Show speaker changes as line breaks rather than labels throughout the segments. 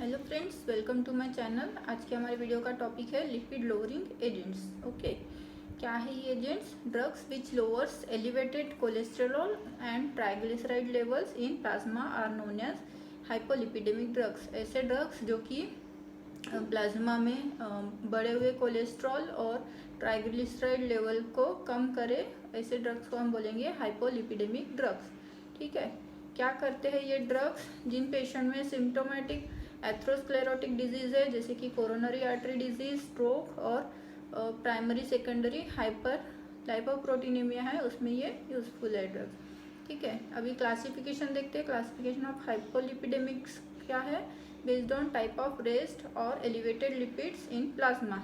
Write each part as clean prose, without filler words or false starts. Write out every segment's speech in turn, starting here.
Hello friends, welcome to my channel. आज के हमारे वीडियो का टॉपिक है लिपिड लोअरिंग एजेंट्स। ओके, क्या है ये agents? Drugs which lowers elevated cholesterol and triglyceride levels in plasma are known as hypolipidemic drugs. ऐसे drugs जो कि प्लाज्मा में बढ़े हुए कोलेस्ट्रॉल और ट्राइग्लिसराइड लेवल को कम करे, ऐसे ड्रग्स को हम बोलेंगे हाइपोलिपिडेमिक ड्रग्स। ठीक है, क्या करते हैं ये ड्रग्स? जिन पेशेंट में सिम्टोमेटिक एथ्रोस्क्लेरोटिक डिजीज़ है, जैसे कि कोरोनरी आर्टरी डिजीज, स्ट्रोक और प्राइमरी सेकेंडरी हाइपर लाइपोप्रोटीनेमिया है, उसमें ये यूजफुल है ड्रग। ठीक है, अभी क्लासिफिकेशन देखते हैं। क्लासिफिकेशन ऑफ हाइपोलिपिडेमिक्स क्या है? Based on type of rest और elevated lipids in plasma.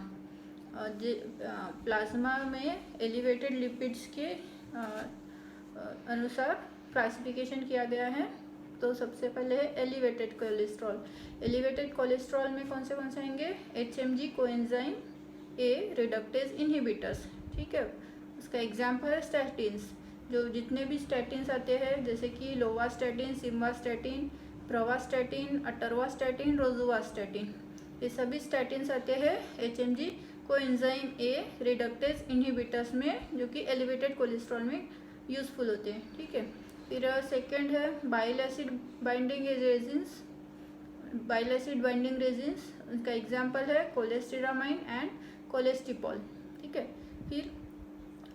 Plasma में एलिवेटेड लिपिड्स के अनुसार क्लासिफिकेशन किया गया है। तो सबसे पहले है एलिवेटेड कोलेस्ट्रॉल। एलिवेटेड कोलेस्ट्रॉल में कौन से आएंगे? HMG coenzyme A reductase inhibitors. ठीक है, उसका एग्जाम्पल है स्टैटिन्स। जो जितने भी स्टैटिन्स आते हैं, जैसे कि लोवास्टैटिन, सिम्वास्टैटिन, प्रवास्टैटिन, अटरवास्टैटिन, रोजुवास्टैटिन, ये सभी स्टैटिन्स आते हैं HMG coenzyme A reductase inhibitors में, जो कि एलिवेटेड कोलेस्ट्रॉल में यूजफुल होते हैं। ठीक है, फिर सेकेंड है bile acid binding resins. Bile acid binding resins, उसका एग्जाम्पल है कोलेस्टिरामाइन एंड कोलेस्टिपॉल। ठीक है, फिर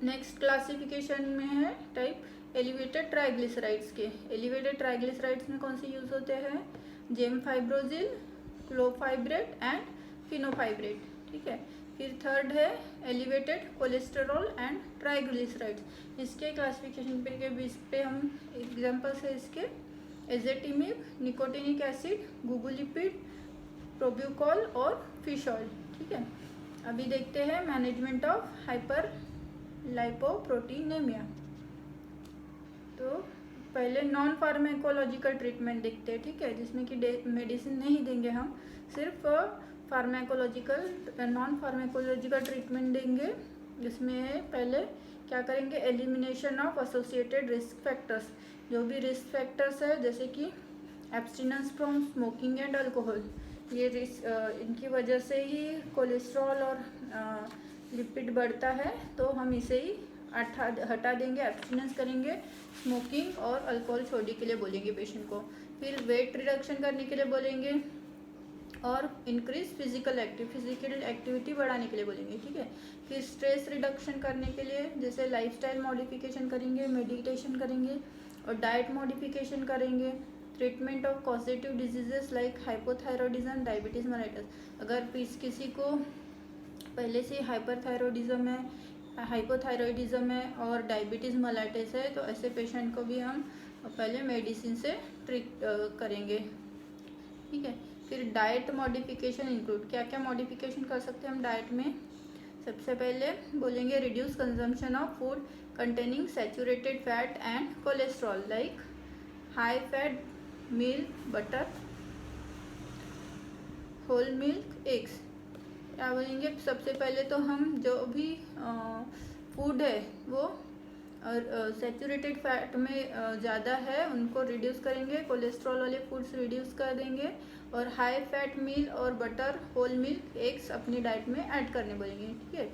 नेक्स्ट क्लासिफिकेशन में है टाइप एलिवेटेड ट्राइग्लिसराइड्स के। एलिवेटेड ट्राइग्लिसराइड्स में कौन से यूज होते हैं? जेमफाइब्रोजिल, क्लोफाइब्रेट एंड फिनोफाइब्रेट। ठीक है, फिर थर्ड है एलिवेटेड कोलेस्टेरॉल एंड ट्राइग्लिसराइड्स। इसके क्लासिफिकेशन के बीच पे हम एग्जांपल्स है इसके एजेटिमिब, निकोटिनिक एसिड, गुगुलिपिड, प्रोब्यूकॉल और फिश ऑयल। ठीक है, अभी देखते हैं मैनेजमेंट ऑफ हाइपर लाइपोप्रोटीनेमिया। तो पहले नॉन फार्माकोलॉजिकल ट्रीटमेंट देखते हैं। ठीक है, जिसमें कि मेडिसिन नहीं देंगे, हम सिर्फ फार्माकोलॉजिकल नॉन फार्माकोलॉजिकल ट्रीटमेंट देंगे। जिसमें पहले क्या करेंगे? Elimination of associated risk factors. जो भी रिस्क फैक्टर्स है, जैसे कि abstinence from smoking and alcohol, ये इनकी वजह से ही कोलेस्ट्रॉल और लिपिड बढ़ता है, तो हम इसे ही हटा देंगे, एब्सटिनेंस करेंगे, स्मोकिंग और अल्कोहल छोड़ने के लिए बोलेंगे पेशेंट को। फिर वेट रिडक्शन करने के लिए बोलेंगे और इंक्रीज फिजिकल एक्टिविटी बढ़ाने के लिए बोलेंगे। ठीक है, फिर स्ट्रेस रिडक्शन करने के लिए जैसे लाइफस्टाइल मॉडिफिकेशन करेंगे, मेडिटेशन करेंगे और डाइट मॉडिफिकेशन करेंगे। Treatment of causative diseases like hypothyroidism, diabetes mellitus. अगर किसी को पहले से हाइपरथायरॉयडिज्म है, हाइपोथायरॉयडिज्म है और डायबिटीज़ मेलाइटिस है, तो ऐसे पेशेंट को भी हम पहले मेडिसिन से ट्रीट करेंगे। ठीक है, फिर डाइट मॉडिफिकेशन इंक्लूड, क्या क्या मॉडिफिकेशन कर सकते हैं हम डाइट में? सबसे पहले बोलेंगे reduce consumption of food containing saturated fat and cholesterol like high fat milk, butter, whole milk, eggs. क्या बोलेंगे? सबसे पहले तो हम जो भी फूड है वो सैचुरेटेड फैट में ज़्यादा है, उनको रिड्यूस करेंगे, कोलेस्ट्रॉल वाले फूड्स रिड्यूस कर देंगे और हाई फैट मील और बटर, होल मिल्क, एग्स अपनी डाइट में ऐड करने बोलेंगे। ठीक है,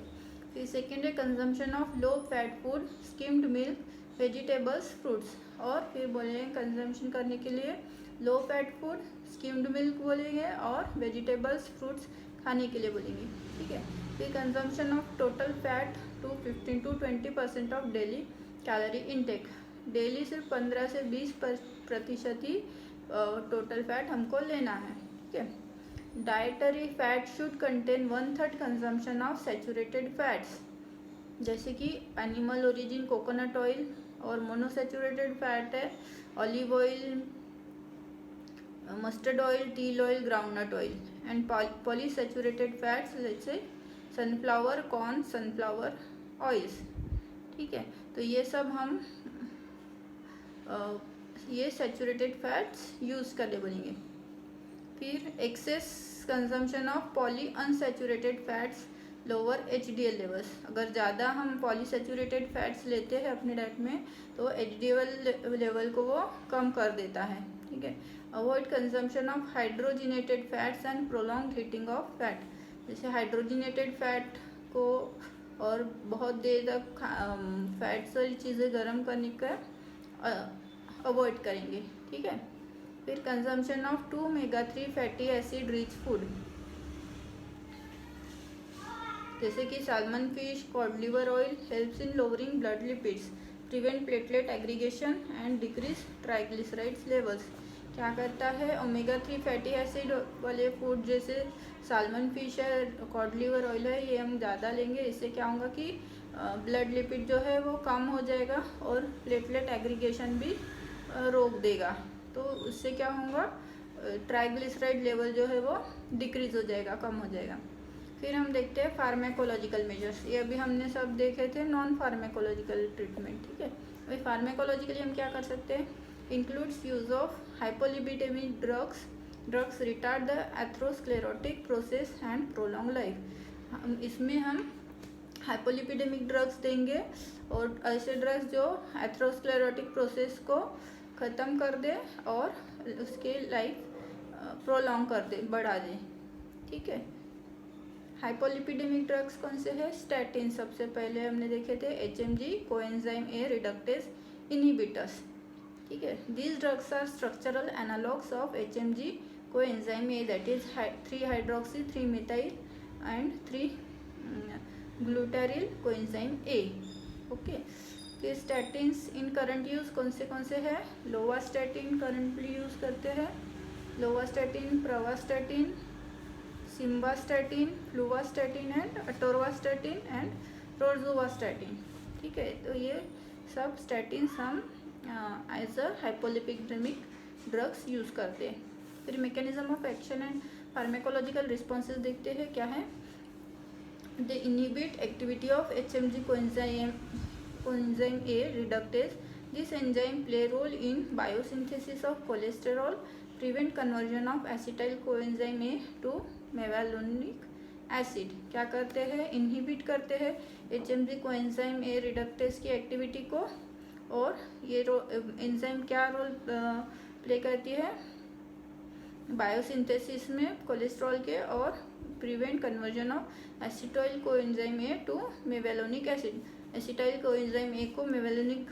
फिर सेकेंड है consumption of low fat food, skimmed milk, vegetables, fruits. और फिर बोलेंगे कंजम्पशन करने के लिए low fat food, skimmed milk बोलेंगे और वेजिटेबल्स, फ्रूट्स खाने के लिए बोलेंगे। ठीक है, फिर consumption of total fat to 15 to 20% of daily calorie intake. Daily सिर्फ 15 से 20% ही टोटल फैट हमको लेना है। ठीक है, dietary fat should contain 1/3 consumption of saturated fats, जैसे कि एनिमल ओरिजिन कोकोनट ऑयल, और मोनोसैचुरेटेड फैट है ऑलिव ऑयल, मस्टर्ड ऑयल, टील oil, groundnut oil, and polysaturated fats जैसे सनफ्लावर, कॉर्न, सनफ्लावर ऑयल्स। ठीक है, तो ये सब हम ये सैचुरेटेड फैट्स यूज़ करने बोलेंगे। फिर excess consumption of poly unsaturated fats lower HDL levels. अगर ज़्यादा हम पॉलीसैचुरेटेड फैट्स लेते हैं अपने डाइट में, तो HDL लेवल को वो कम कर देता है। ठीक है। Avoid consumption of hydrogenated fats and prolong heating of fat, जैसे हाइड्रोजिनेटेड फैट को और बहुत देर तक फैट्स वाली चीज़ें गर्म करने का अवॉइड करेंगे, ठीक है। फिर consumption of 2 omega-3 fatty acid rich food, जैसे कि salmon fish, cod liver oil helps in lowering blood lipids, prevent platelet aggregation and decrease triglycerides levels. क्या करता है, ओमेगा-3 फैटी एसिड वाले फूड जैसे साल्मन फिश है, कॉड लिवर ऑयल है, ये हम ज़्यादा लेंगे, इससे क्या होगा कि ब्लड लिपिड जो है वो कम हो जाएगा और प्लेटलेट एग्रीगेशन भी रोक देगा, तो उससे क्या होगा, ट्राइग्लिसराइड लेवल जो है वो डिक्रीज हो जाएगा, कम हो जाएगा। फिर हम देखते हैं फार्मेकोलॉजिकल मेजर्स, ये अभी हमने सब देखे थे नॉन फार्मेकोलॉजिकल ट्रीटमेंट, ठीक है। अभी फार्मेकोलॉजिकली हम क्या कर सकते हैं, includes use of hypolipidemic drugs retard the atherosclerotic process and prolong life. इसमें हम हाइपोलिपिडेमिक ड्रग्स देंगे और ऐसे ड्रग्स जो एथेरोस्क्लेरोटिक प्रोसेस को ख़त्म कर दे और उसके लाइफ प्रोलॉन्ग कर दे, बढ़ा दे, ठीक है। हाइपोलिपिडेमिक ड्रग्स कौन से हैं, स्टैटिन सबसे पहले हमने देखे थे, HMG coenzyme A reductase inhibitors, ठीक है। These drugs are structural analogs of HMG coenzyme A, that is three hydroxy three methyl and three glutaryl coenzyme A, okay. फिर स्टैटिन्स इन करंट यूज कौन से है, लोवास्टैटिन करंटली यूज करते हैं, lovastatin, pravastatin, simvastatin, fluvastatin and atorvastatin and rosuvastatin, ठीक है। तो ये सब स्टैटिन्स हम as a hypolipidaemic drugs use करते हैं। फिर mechanism of action and pharmacological responses देखते हैं क्या है, they inhibit activity of HMG coenzyme A reductase, this enzyme play role in biosynthesis of cholesterol, prevent conversion of acetyl coenzyme A to mevalonic acid. क्या करते हैं, inhibit करते हैं HMG coenzyme A reductase की एक्टिविटी को, और ये enzyme क्या रोल प्ले करती है बायोसिंथेसिस में कोलेस्ट्रॉल के, और prevent conversion of acetyl coenzyme A to mevalonic acid, acetyl coenzyme A को मेवालोनिक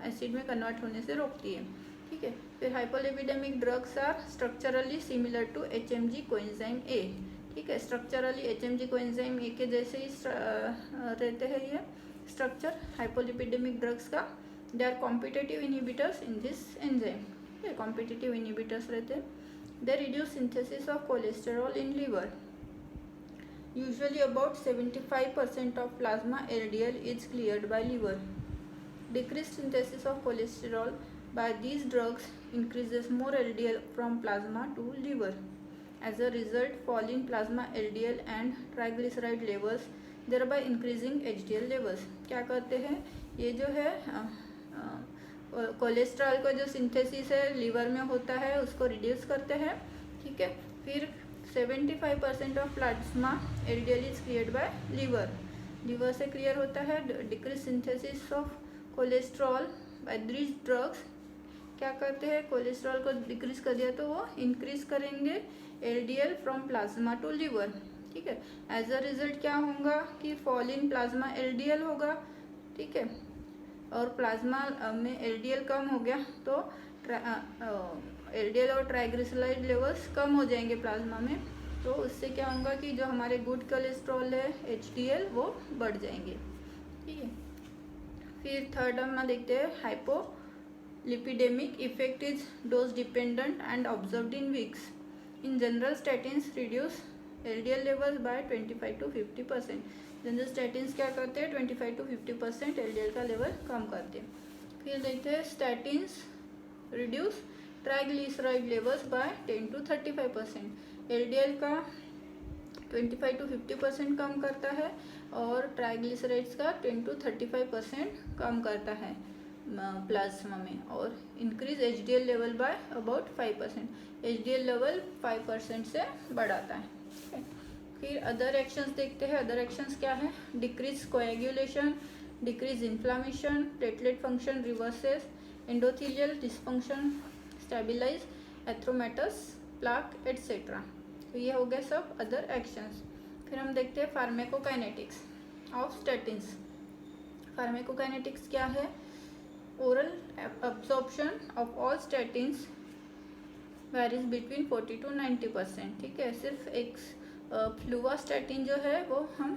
एसिड में कन्वर्ट होने से रोकती है, ठीक है। फिर hypolipidemic drugs are structurally similar to HMG coenzyme A, ठीक है। स्ट्रक्चरली HMG कोएंजाइम ए के जैसे ही रहते हैं ये स्ट्रक्चर हाइपोलिपिडेमिक ड्रग्स का, they are competitive inhibitors in this enzyme, ठीक है, कॉम्पिटिटिव इनहिबिटर्स रहते हैं। They reduce synthesis of cholesterol in liver, usually about 75% of plasma LDL is cleared by liver. Decrease synthesis of cholesterol by these drugs increases more LDL from plasma to liver. As a result, fall in plasma LDL and triglyceride levels, thereby increasing HDL levels. क्या करते हैं, ये जो है cholesterol का जो synthesis है liver में होता है उसको रिड्यूस करते हैं, ठीक है। फिर 75% of plasma LDL is cleared by liver से क्लियर होता है। Decrease synthesis of cholesterol by these drugs क्या करते हैं, कोलेस्ट्रॉल को डिक्रीज कर दिया तो वो इंक्रीज करेंगे LDL from plasma to liver, ठीक है। एज अ रिजल्ट क्या होगा कि फॉल इन प्लाज्मा LDL होगा, ठीक है, और प्लाज्मा में LDL कम हो गया तो LDL और ट्राइग्लिसराइड लेवल्स कम हो जाएंगे प्लाज्मा में, तो उससे क्या होगा कि जो हमारे गुड कोलेस्ट्रॉल है HDL वो बढ़ जाएंगे, ठीक है। फिर थर्ड हम देखते हैं hypolipidemic effect is dose dependent and observed in weeks. In general statins reduce LDL levels by 25 to 50%। General statins क्या करते हैं, 25 to 50% LDL का लेवल कम करते हैं। फिर देखते हैं statins reduce triglyceride levels by 10 to 35%। LDL का 25 to 50% कम करता है और ट्राइग्लिसराइड्स का 10 to 35% कम करता है प्लाज्मा में, और increase HDL level by about 5%। HDL level 5% से बढ़ाता है, ठीक है। फिर अदर एक्शंस देखते हैं। अदर एक्शंस क्या है, decrease coagulation, decrease inflammation, platelet function reverses, endothelial dysfunction, stabilize atheromatous plaque etcetera. तो ये हो गए सब अदर एक्शंस। फिर हम देखते हैं फार्मेकोकाइनेटिक्स ऑफ स्टैटिन्स। फार्मेकोकाइनेटिक्स क्या है? Oral absorption of all statins varies between 40 to 90%। ठीक है, सिर्फ एक फ्लूवास्टैटिन जो है वो हम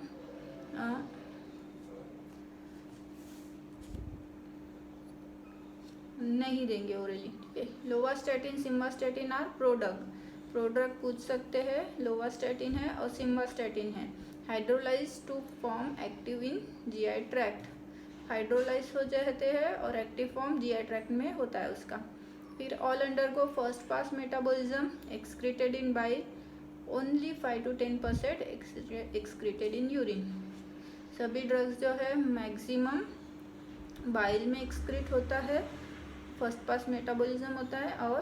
नहीं देंगे ओरली। ठीक है, लोवास्टैटिन सिम्वास्टैटिन आर प्रोड्रग पूछ सकते हैं। लोवास्टैटिन है और सिम्वास्टैटिन है। Hydrolyse to form active in GI tract, hydrolyse हो जाते हैं और एक्टिव फॉर्म जीआई ट्रैक्ट में होता है उसका। फिर all undergo first pass metabolism, excreted in bile, only 5 to 10% excreted in urine. सभी ड्रग्स जो है मैक्सिमम बाइल में एक्सक्रीट होता है, फर्स्ट पास मेटाबॉलिज्म होता है, और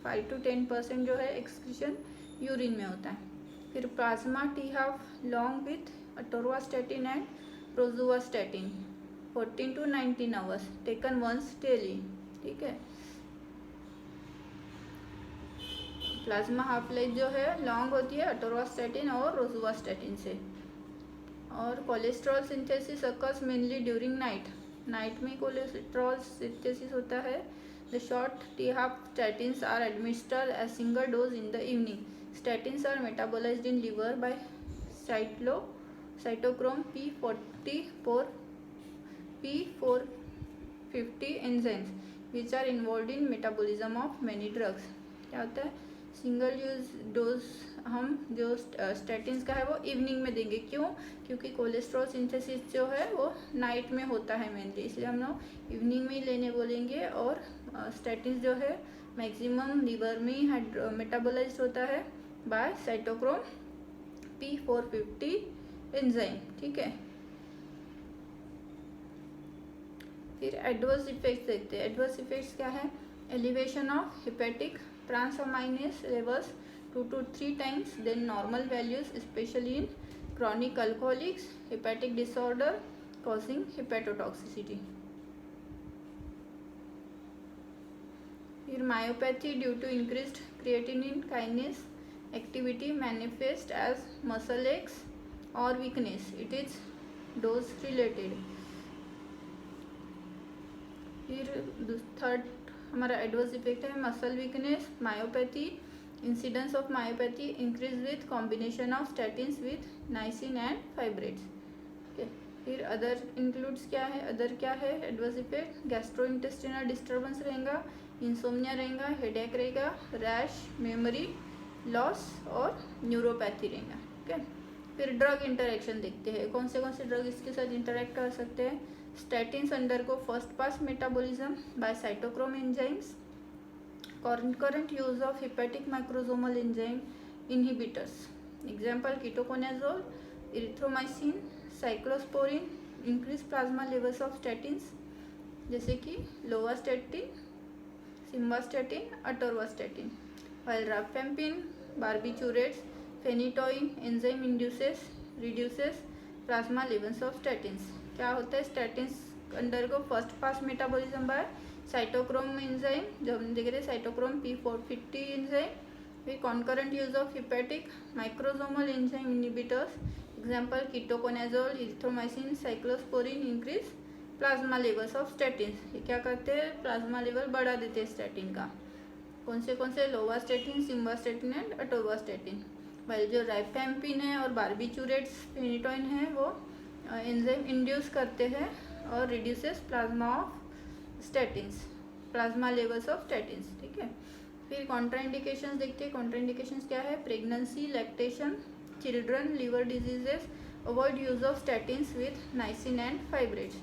5 to 10% जो है एक्सक्रीशन यूरिन में होता है। फिर plasma t half long with atorvastatin and rosuvastatin 14 to 19 hours taken once daily. ठीक है, प्लाज्मा हाफ लाइफ जो है लॉन्ग होती है अटोरवास्टैटिन और रोजुवास्टैटिन से। और cholesterol synthesis occurs mainly during night में कोलेस्ट्रॉल सिंथेसिस होता है। The short t half statins are administered as single dose in the evening. Statins are metabolised in liver by cytochrome P450 enzymes which are involved in metabolism of many drugs। क्या होता है? Single use dose हम जो statins का है वो evening में देंगे। क्यों? क्योंकि कोलेस्ट्रॉल सिंथेसिस जो है वो नाइट में होता है मेनली, इसलिए हम लोग इवनिंग में ही लेने बोलेंगे। और स्टैटिन्स जो है मैक्सिमम लिवर में ही मेटाबोलाइज होता है बाय साइटोक्रोम P450 एंजाइम। ठीक है, फिर एडवर्स इफेक्ट्स देखते हैं। एडवर्स इफेक्ट्स क्या है? Elevation of hepatic transaminase levels 2 to 3 times than normal values, especially in chronic alcoholics, hepatic disorder causing hepatotoxicity। फिर myopathy due to increased creatinine kinase activity manifest as muscle aches or weakness, it is dose related। फिर third हमारा adverse effect है muscle weakness, myopathy, incidence of myopathy increase with combination of statins with niacin and fibrates. Okay, फिर other includes क्या है? Other क्या है adverse effect? Gastro intestinal disturbance रहेगा, insomnia रहेगा, हेडेक रहेगा, रैश, मेमोरी लॉस और न्यूरोपैथी रहेगा। ओके, फिर ड्रग इंटरेक्शन देखते हैं। कौन से ड्रग इसके साथ इंटरेक्ट कर सकते हैं? Statins undergo first pass metabolism by cytochrome enzymes, concurrent use of hepatic macrosomal enzyme inhibitors, example ketoconazole, erythromycin, cyclosporin, increase plasma levels of statins जैसे कि लोवास्टैटिन, simvastatin, अटोरवास्टैटिन। while rifampin, barbiturates, phenytoin enzyme reduces plasma levels of statins। क्या होता है? Statins undergo first pass metabolism by cytochrome enzyme, जो हम देख रहे हैं साइटोक्रोम P450 एंजाइम। फिर concurrent use of hepatic microsomal enzyme inhibitors, example ketoconazole, erythromycin, cyclosporine, increase plasma levels of statins. ये क्या करते हैं? प्लाज्मा लेवल बढ़ा देते हैं स्टैटिन का। कौन से? लोवास्टैटिन, सिम्वास्टैटिन एंड अटोरवास्टैटिन। वाइल जो राइफेम्पिन है और बार्बिचूरेट्स, फेनिटोइन है वो एंजाइम इंड्यूस करते हैं और reduces plasma of statins, plasma levels of statins. ठीक है, फिर कॉन्ट्राइंडिकेशंस देखते हैं। कॉन्ट्राइंडिकेशंस क्या है? Pregnancy, lactation, children, liver diseases, avoid use of statins with niacin and fibrates.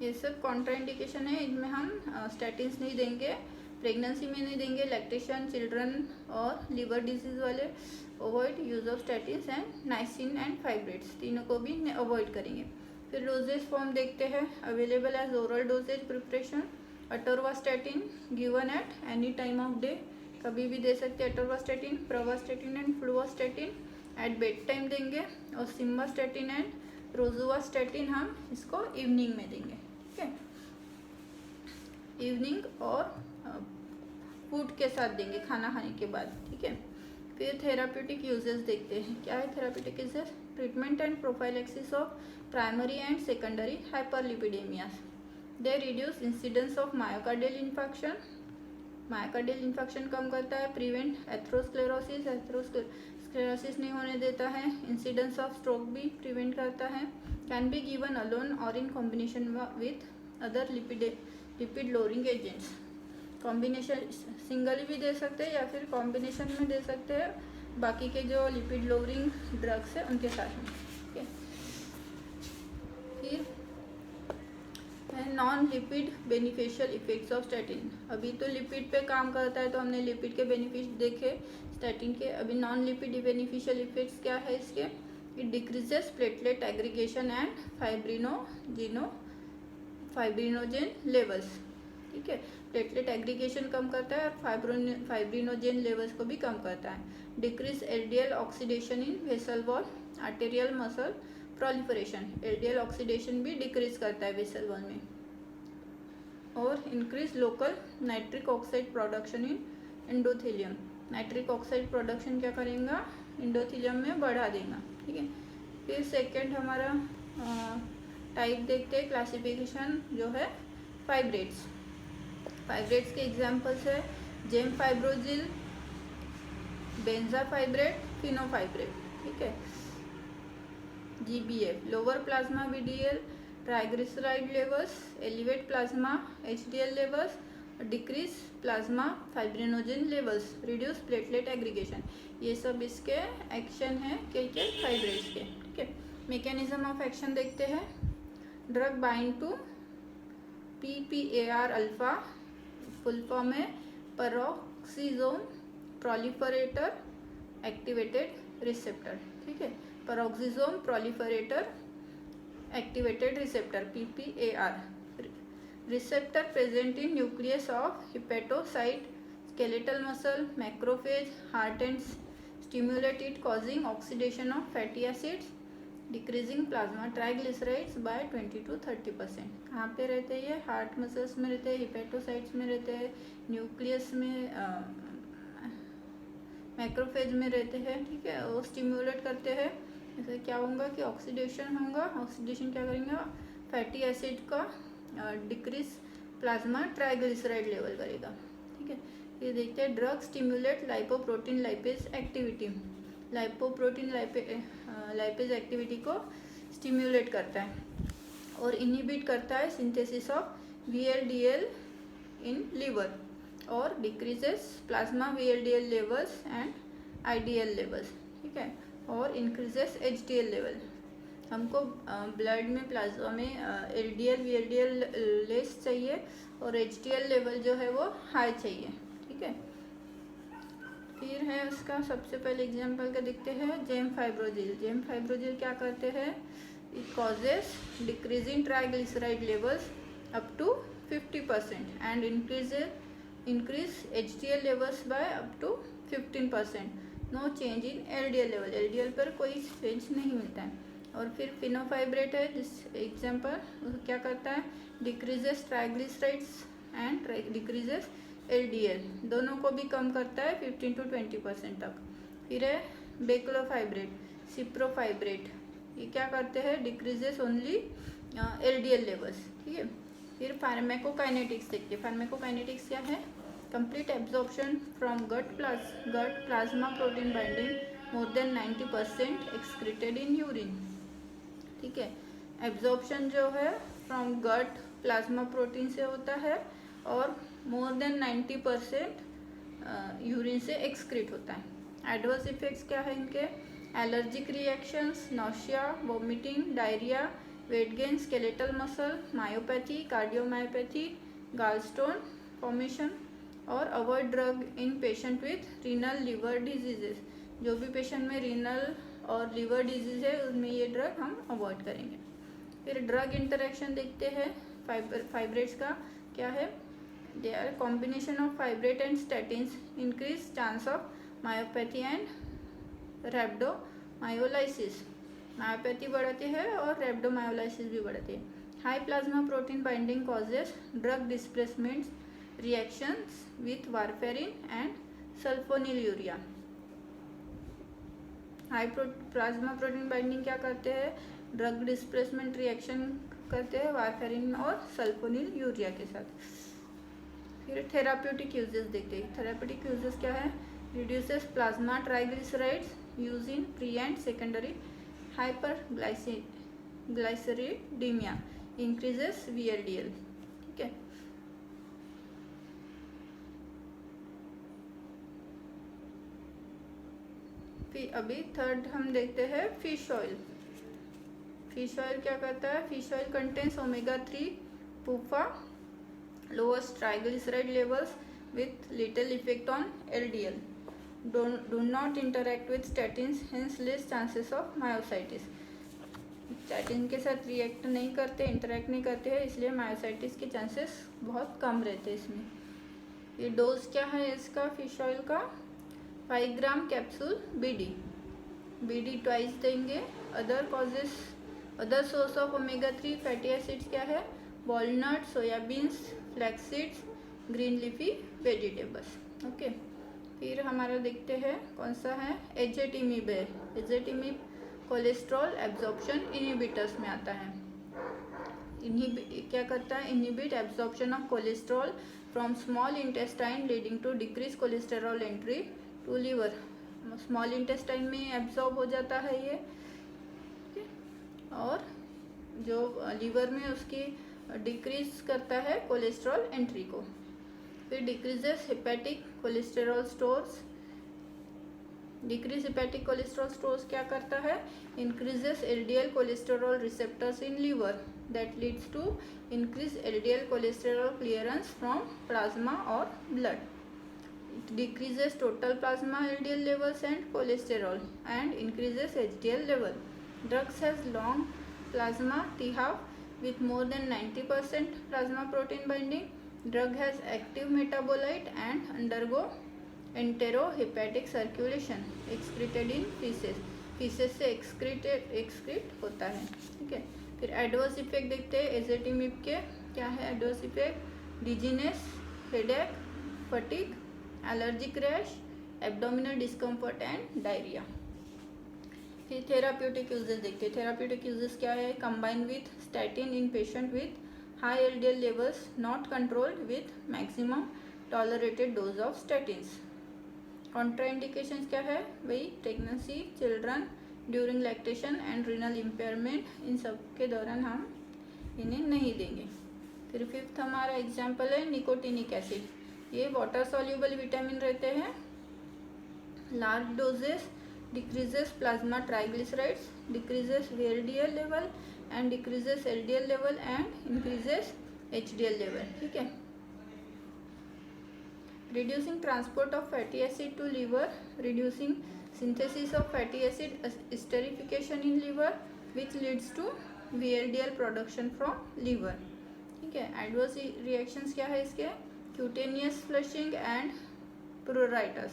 ये सब कॉन्ट्राइंडिकेशन है, इनमें हम स्टैटिन्स नहीं देंगे, प्रेगनेंसी में नहीं देंगे, लैक्टेशन, चिल्ड्रन और लिवर डिजीज वाले avoid use of statins and niacin and fibrates, तीनों को भी अवॉइड करेंगे। फिर डोजेज फॉर्म देखते हैं। Available as oral dosage preparation, atorvastatin given at any time of day, कभी भी दे सकते हैं atorvastatin, pravastatin and fluvastatin at bed time देंगे, और सिम्वास्टैटिन एंड रोजुवास्टैटिन हम इसको इवनिंग में देंगे। ठीक है, इवनिंग और फूड के साथ देंगे, खाना खाने के बाद, ठीक है। फिर थेराप्यूटिक यूजेस देखते हैं, क्या है therapeutic uses? Treatment and prophylaxis of primary and secondary hyperlipidaemias. They reduce incidence of myocardial infection, myocardial infection कम करता है, प्रिवेंट एथरोस्क्लेरोसिस, एथरोस्क्लेरोसिस नहीं होने देता है, इंसिडेंस ऑफ स्ट्रोक भी प्रिवेंट करता है। कैन बी गिवन अलोन और in combination with other lipid lowering agents. Combination singly भी दे सकते हैं या फिर कॉम्बिनेशन में दे सकते हैं बाकी के जो लिपिड लोअरिंग ड्रग्स है उनके साथ में, ठीक है। फिर non lipid beneficial effects of statin. अभी तो लिपिड पे काम करता है तो हमने लिपिड के बेनिफिट देखे स्टैटिन के। अभी नॉन लिपिड बेनिफिशियल इफेक्ट्स क्या है इसके? It decreases platelet aggregation and fibrinogen levels, ठीक है। प्लेटलेट एग्रीगेशन कम करता है और फाइब्रिनोजेन लेवल्स को भी कम करता है। Decrease LDL oxidation in vessel wall, arterial muscle proliferation, LDL oxidation भी डिक्रीज करता है वेसल वॉल में। और increase local nitric oxide production in endothelium, nitric oxide production क्या करेगा? एंडोथेलियम में बढ़ा देगा, ठीक है। फिर सेकंड हमारा टाइप देखते हैं, क्लासिफिकेशन जो है फाइब्रेट्स। फाइब्रेट्स के एग्जांपल्स है जेम फाइब्रोजिल, बेंजाफाइब्रेट, फिनोफाइब्रेट, ठीक है। GBF lower plasma VDL, triglyceride levels, elevate plasma HDL levels, decrease plasma fibrinogen levels, reduce platelet aggregation. ये सब इसके एक्शन है के फाइब्रेट्स के, ठीक है। मैकेनिज्म ऑफ एक्शन देखते हैं। Drug bind to PPAR alpha, full form है पेरोक्सिसोम प्रोलिफरेटर एक्टिवेटेड रिसेप्टर, ठीक है। Peroxisome proliferator activated receptor PPAR receptor present in nucleus of hepatocyte, skeletal muscle, macrophage, heart and stimulate it causing oxidation of fatty acids, decreasing plasma triglycerides by 20 to 30%। कहाँ पे रहते हैं ये? Heart muscles में रहते हैं, हिपेटोसाइट्स में रहते हैं, न्यूक्लियस में, मैक्रोफेज में रहते हैं, ठीक है। वो स्टिमुलेट करते हैं, ऐसे क्या होगा कि ऑक्सीडेशन होगा, ऑक्सीडेशन क्या करेंगे? फैटी एसिड का डिक्रीज प्लाज्मा ट्राइग्लिसराइड लेवल करेगा, ठीक है। ये देखते हैं drug stimulate lipoprotein lipase activity, lipoprotein lipase activity को स्टिमुलेट करता है और इनहिबिट करता है synthesis of VLDL in liver और decreases plasma VLDL levels and IDL levels, ठीक है। और इंक्रीजेस HDL लेवल। हमको ब्लड में प्लाज्मा में LDL VLDL लेस चाहिए और HDL लेवल जो है वो हाई चाहिए, ठीक है। फिर है उसका सबसे पहले एग्जांपल का देखते हैं जेम फाइब्रोजिल। जेम फाइब्रोजिल क्या करते हैं? It causes decreasing triglyceride levels up to 50% and increase HDL levels by up to 15%। No change in LDL level, LDL पर कोई चेंज नहीं मिलता है। और फिर फिनोफाइब्रेट है जिस एग्जाम्पल क्या करता है? Decreases triglycerides and decreases LDL, दोनों को भी कम करता है 15 to 20% तक। फिर है बेक्लोफाइब्रेट, सिप्रोफाइब्रेट, ये क्या करते हैं? डिक्रीजेस ओनली LDL लेवल्स, ठीक है। फिर फार्माकोकाइनेटिक्स देखते हैं। फार्माकोकाइनेटिक्स क्या है? Complete absorption from gut plasma protein binding more than 90% excreted in urine, ठीक है। एब्जॉर्प्शन जो है फ्रॉम गट प्लाज्मा प्रोटीन से होता है और मोर देन 90% यूरिन से एक्सक्रीट होता है। एडवर्स इफेक्ट्स क्या है इनके? Allergic reactions, nausea, vomiting, diarrhoea, weight gain, skeletal muscle, myopathy, cardiomyopathy, gallstone formation. और avoid drug in patient with renal liver diseases, जो भी पेशेंट में रीनल और लिवर डिजीज है उसमें ये ड्रग हम अवॉइड करेंगे। फिर ड्रग इंटरेक्शन देखते हैं फाइब्रेट्स का क्या है? They are combination of fibrate and statins increase chance of myopathy and rhabdomyolysis, myopathy बढ़ती है और रैप्डोमायोलाइसिस भी बढ़ती है। High plasma protein binding causes drug displacements reactions with warfarin and sulfonylurea. High plasma protein binding क्या करते हैं, drug displacement reaction करते हैं वारफेरिन और सल्फोनिल यूरिया के साथ। फिर थेराप्यूटिक यूजेस देखते हैं। थेराप्यूटिक यूजेस क्या है, reduces plasma triglycerides use in pre and secondary hyperglyceridaemia, increases VLDL। ठीक है, फिर अभी थर्ड हम देखते हैं फिश ऑयल। फिश ऑयल क्या करता है, fish oil contains omega-3 PUFA, lowest triglyceride levels with little effect on LDL, do not interact with statins, hence less chances of myositis। Statin के साथ रिएक्ट नहीं करते, इंटरेक्ट नहीं करते हैं, इसलिए मायोसाइटिस के चांसेस बहुत कम रहते हैं इसमें। ये डोज क्या है इसका, फिश ऑयल का 5 ग्राम कैप्सूल BD ट्वाइस देंगे। Other source of omega-3 fatty acids क्या है, walnut, soya beans, flax seeds, green leafy vegetables. Okay, फिर हमारा देखते हैं कौन सा है, एजेटिमिब है। एजेटिमिब कोलेस्ट्रॉल एब्जॉर्प्शन इनहिबिटर्स में आता है। क्या करता है, inhibit absorption of cholesterol from small intestine leading to decrease cholesterol entry to liver. Small intestine में एब्जॉर्ब हो जाता है ये, और जो लीवर में उसकी डिक्रीज करता है कोलेस्ट्रॉल एंट्री को। फिर decreases hepatic cholesterol stores. Decrease hepatic cholesterol stores क्या करता है, increases LDL cholesterol receptors in liver that leads to increase LDL cholesterol clearance from plasma और blood. It decreases total plasma LDL levels and cholesterol and increases HDL level. Drugs has long plasma T-half with more than 90% plasma protein binding. Drug has active metabolite and undergo enterohepatic circulation, excreted in feces. feces से excrete होता है। ठीक है, फिर adverse effect देखते हैं एजेटिमिब के। क्या है adverse effect, dizziness, headache, fatigue, allergic rash, abdominal discomfort and diarrhoea. फिर थेराप्यूटिक यूजेस देखते हैं। थेराप्यूटिक यूजेस क्या है, combine with statin in patient with high LDL levels not controlled with maximum tolerated dose of statins. Contraindications क्या है, वही pregnancy, children, during lactation and renal impairment, इन सब के दौरान हम इन्हें नहीं देंगे। फिर फिफ्थ हमारा एग्जाम्पल है निकोटिनिक एसिड। ये वाटर सॉल्यूबल विटामिन रहते हैं। Large doses decreases plasma triglycerides, decreases VLDL level and decreases LDL level and increases HDL level. ठीक है, reducing transport of fatty acid to liver, reducing synthesis of fatty acid esterification in liver which leads to VLDL production from liver। ठीक है, adverse reactions क्या है इसके, cutaneous flushing and pruritus.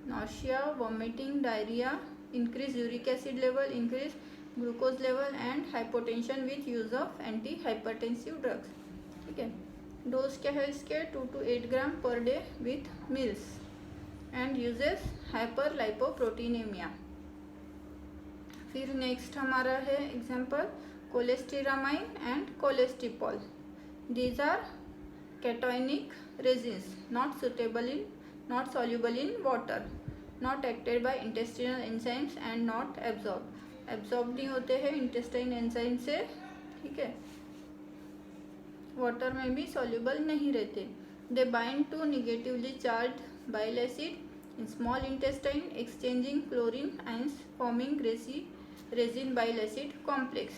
nausea, vomiting, diarrhea, increase uric acid level, increase glucose level and hypotension with use of antihypertensive drugs। ठीक है, dose क्या है इसके, 2 to 8 gram per day with meals and uses hyperlipoproteinaemia. फिर next हमारा है example cholestyramine and colestipol. These are cationic resins not soluble in water, not acted by intestinal enzymes and not absorbed नहीं होते हैं intestine enzyme से। ठीक है, water में भी soluble नहीं रहते। They bind to negatively charge bile acid in small intestine, exchanging chlorine ions forming resin bile acid complex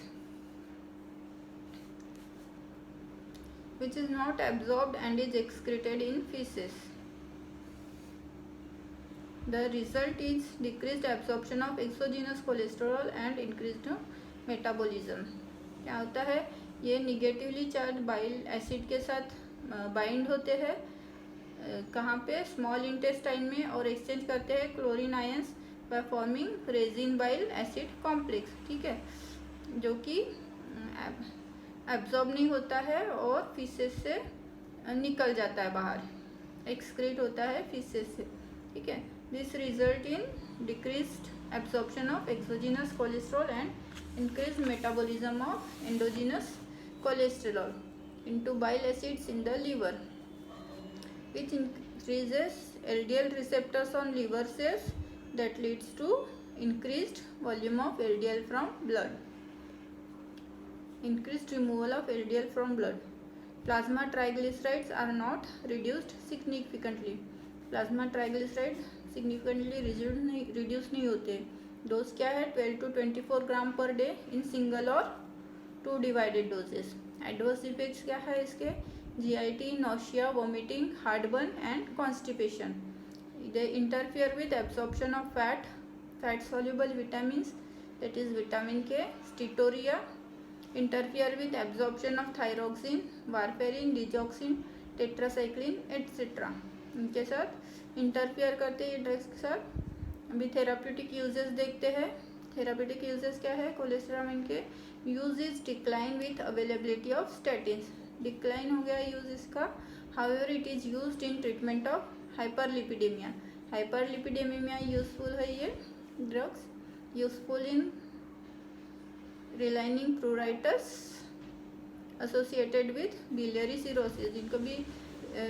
which is not absorbed and is excreted in feces. The result is decreased absorption of exogenous cholesterol and increased metabolism। क्या होता है, ये negatively charge bile acid के साथ bind होते हैं कहाँ पे, स्मॉल इंटेस्टाइन में, और एक्सचेंज करते हैं chlorine ions by forming resin bile acid complex, ठीक है, जो कि एब्जॉर्ब नहीं होता है और फीसेस से निकल जाता है बाहर, एक्सक्रीट होता है फीसेस से, ठीक है। This result in decreased absorption of exogenous cholesterol and increase metabolism of endogenous cholesterol into bile acids in the liver, which increases LDL receptors on liver cells that leads to increased volume of LDL from blood, increased removal of LDL from blood. Plasma triglycerides are not reduced significantly. Plasma triglyceride significantly reduce नहीं होते. Dose क्या है, 12 to 24 gram per day in single और 2 divided doses. Adverse effects क्या है इसके, GIT, nausea, vomiting, heartburn and constipation. They interfere with absorption of fat soluble vitamins, that is vitamin K, steatorrhoea, interfere with absorption of thyroxine, warfarin, digoxin, tetracycline etcetera. इनके साथ interfere करते हैं drugs के साथ. अभी थेराप्यूटिक यूजेस देखते हैं. Therapeutic uses क्या है कोलेस्टेरामिन के, use is decline with availability of statins. Decline हो गया यूज इसका. However it is used in treatment of hyperlipidaemia. Hyperlipidaemia useful है ये ड्रग्स. Useful in relieving pruritus associated with biliary cirrhosis. जिनको भी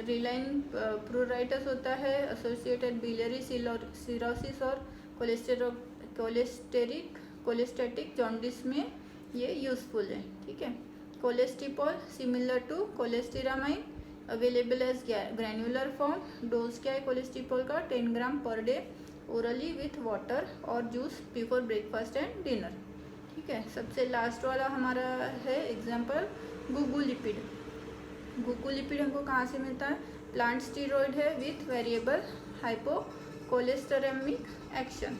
रिलाइनिंग प्रूराइटस होता है एसोसिएटेड बिलियरी सिरोसिस और कोलेस्टेटिक जॉन्डिस में ये यूजफुल है, ठीक है. Colestipol similar to cholestyramine, available as granular form. Dose क्या है कोलेस्टिपॉल का, 10 gram per day orally with water और juice before breakfast and dinner, ठीक है. सबसे लास्ट वाला हमारा है एग्जाम्पल गुगुलिपिड. गुगुलिपिड हमको कहाँ से मिलता है, प्लांट स्टीरॉयड है with variable hypocholesterolemic action.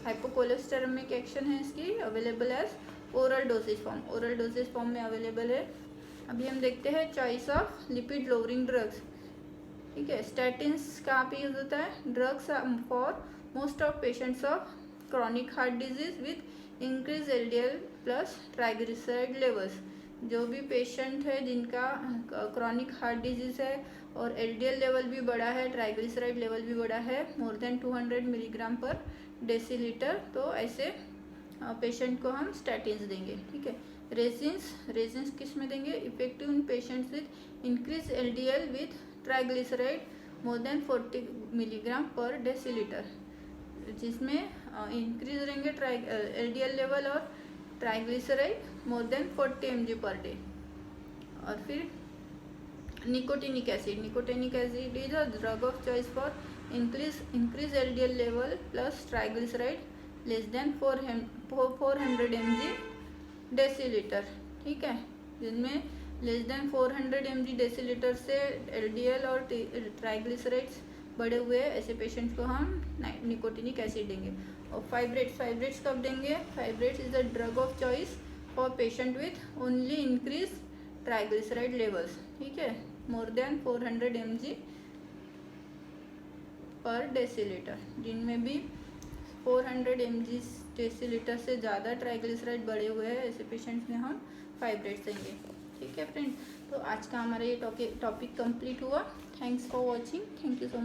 Hypocholesterolemic action है इसकी. Available as oral dosage form. Oral dosage form में अवेलेबल है. अभी हम देखते हैं choice of lipid lowering drugs, ठीक है. स्टैटिन्स कहाँ पे यूज होता है, drugs for most of patients of chronic heart disease with increase LDL plus triglyceride levels. जो भी पेशेंट है जिनका क्रॉनिक हार्ट डिजीज है और LDL लेवल भी बढ़ा है, ट्राइग्लिसराइड लेवल भी बढ़ा है, मोर देन 200 मिलीग्राम पर डेसीलीटर, तो ऐसे पेशेंट को हम स्टैटिन्स देंगे, ठीक है. रेजिन्स किस में देंगे, effective in patients with increase LDL with triglyceride more than 40 milligram पर डेसीलीटर, जिसमें इंक्रीज रहेंगे LDL लेवल और triglyceride more than 40 mg per day. और फिर nicotinic acid. Nicotinic acid is a drug of choice for increase LDL level plus triglyceride less than 400 mg decilitre, ठीक है. जिनमें less than 400 mg decilitre से LDL और triglycerides बढ़े हुए ऐसे पेशेंट्स को हम निकोटिनिक एसिड देंगे. और फाइब्रेट्स कब देंगे, fibrates is a drug of choice for patient with only increase triglyceride levels, ठीक है, मोर देन 400 mg पर डेसीलीटर. जिनमें भी 400 mg डेसीलीटर से ज़्यादा ट्राइग्लिसराइड बढ़े हुए हैं ऐसे पेशेंट्स में हम फाइब्रेट्स देंगे, ठीक है फ्रेंड. तो आज का हमारा ये टॉपिक कंप्लीट हुआ. Thanks for watching. Thank you so much.